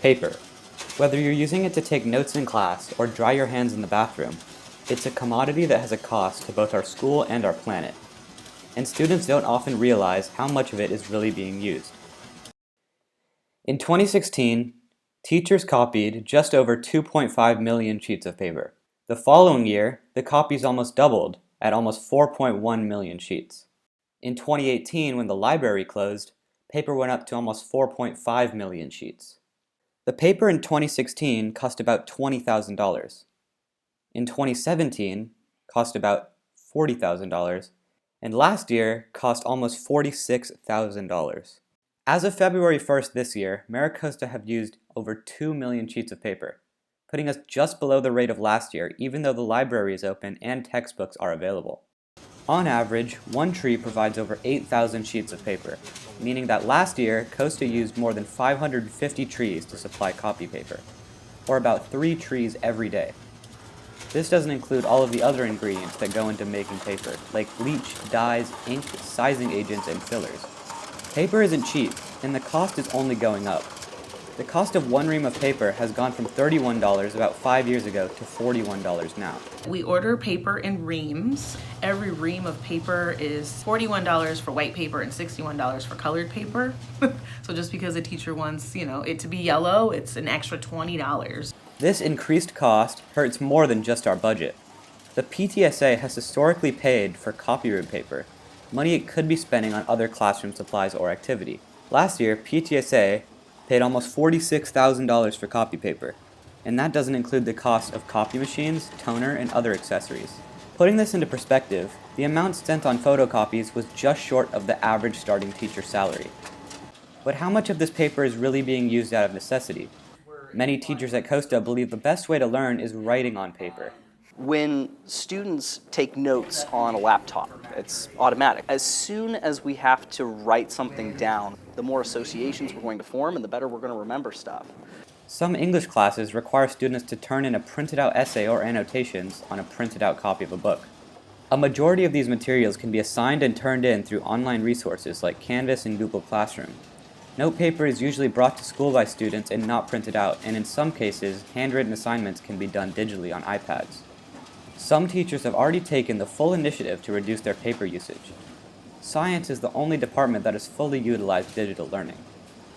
Paper. Whether you're using it to take notes in class or dry your hands in the bathroom, it's a commodity that has a cost to both our school and our planet. And students don't often realize how much of it is really being used. In 2016, teachers copied just over 2.5 million sheets of paper. The following year, the copies almost doubled at almost 4.1 million sheets. In 2018, when the library closed, paper went up to almost 4.5 million sheets. The paper in 2016 cost about $20,000. In 2017, cost about $40,000, and last year cost almost $46,000. As of February 1st this year, Mira Costa have used over 2 million sheets of paper, putting us just below the rate of last year, even though the library is open and textbooks are available. On average, one tree provides over 8,000 sheets of paper, meaning that last year, Costa used more than 550 trees to supply copy paper, or about 3 trees every day. This doesn't include all of the other ingredients that go into making paper, like bleach, dyes, ink, sizing agents, and fillers. Paper isn't cheap, and the cost is only going up. The cost of one ream of paper has gone from $31 about 5 years ago to $41 now. We order paper in reams. Every ream of paper is $41 for white paper and $61 for colored paper. So just because a teacher wants, it to be yellow, it's an extra $20. This increased cost hurts more than just our budget. The PTSA has historically paid for copyright paper, money it could be spending on other classroom supplies or activity. Last year, PTSA paid almost $46,000 for copy paper, and that doesn't include the cost of copy machines, toner, and other accessories. Putting this into perspective, the amount spent on photocopies was just short of the average starting teacher salary. But how much of this paper is really being used out of necessity? Many teachers at Costa believe the best way to learn is writing on paper. When students take notes on a laptop, it's automatic. As soon as we have to write something down, the more associations we're going to form and the better we're going to remember stuff. Some English classes require students to turn in a printed out essay or annotations on a printed out copy of a book. A majority of these materials can be assigned and turned in through online resources like Canvas and Google Classroom. Note paper is usually brought to school by students and not printed out, and in some cases, handwritten assignments can be done digitally on iPads. Some teachers have already taken the full initiative to reduce their paper usage. Science is the only department that has fully utilized digital learning.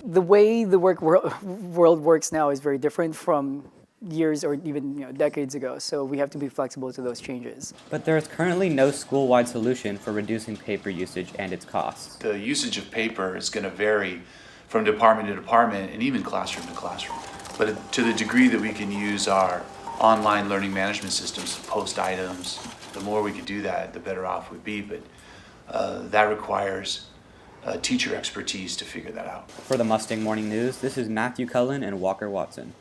The way the world works now is very different from years or even decades ago, so we have to be flexible to those changes. But there is currently no school-wide solution for reducing paper usage and its costs. The usage of paper is going to vary from department to department and even classroom to classroom. But to the degree that we can use our online learning management systems to post items, the more we can do that, the better off we'd be. But that requires teacher expertise to figure that out. For the Mustang Morning News, this is Matthew Cullen and Walker Watson.